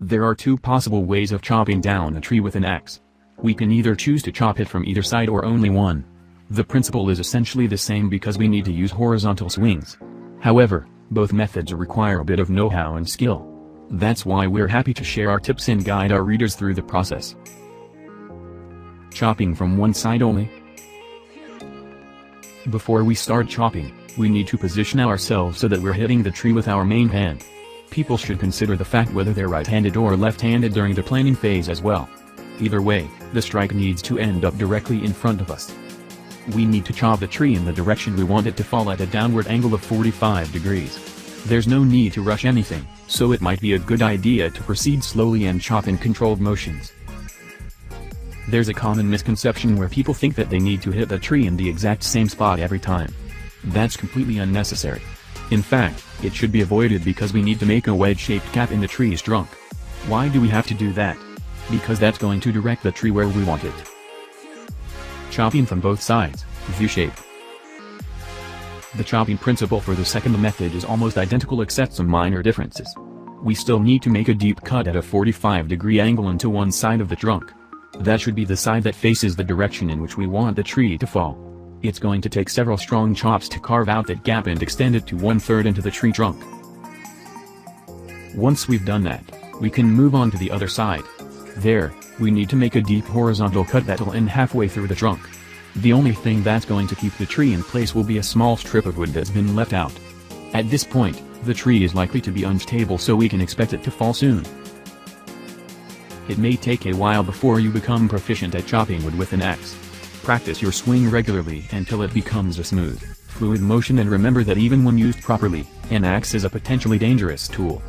There are two possible ways of chopping down a tree with an axe. We can either choose to chop it from either side or only one. The principle is essentially the same because we need to use horizontal swings. However, both methods require a bit of know-how and skill. That's why we're happy to share our tips and guide our readers through the process. Chopping from one side only. Before we start chopping, we need to position ourselves so that we're hitting the tree with our main hand. People should consider the fact whether they're right-handed or left-handed during the planing phase as well. Either way, the strike needs to end up directly in front of us. We need to chop the tree in the direction we want it to fall at a downward angle of 45 degrees. There's no need to rush anything, so it might be a good idea to proceed slowly and chop in controlled motions. There's a common misconception where people think that they need to hit the tree in the exact same spot every time. That's completely unnecessary. In fact, it should be avoided because we need to make a wedge-shaped cap in the tree's trunk. Why do we have to do that? Because that's going to direct the tree where we want it. Chopping from both sides, V-shape. The chopping principle for the second method is almost identical except some minor differences. We still need to make a deep cut at a 45-degree angle into one side of the trunk. That should be the side that faces the direction in which we want the tree to fall. It's going to take several strong chops to carve out that gap and extend it to 1/3 into the tree trunk. Once we've done that, we can move on to the other side. There, we need to make a deep horizontal cut that'll end halfway through the trunk. The only thing that's going to keep the tree in place will be a small strip of wood that's been left out. At this point, the tree is likely to be unstable, so we can expect it to fall soon. It may take a while before you become proficient at chopping wood with an axe. Practice your swing regularly until it becomes a smooth, fluid motion, and remember that even when used properly, an axe is a potentially dangerous tool.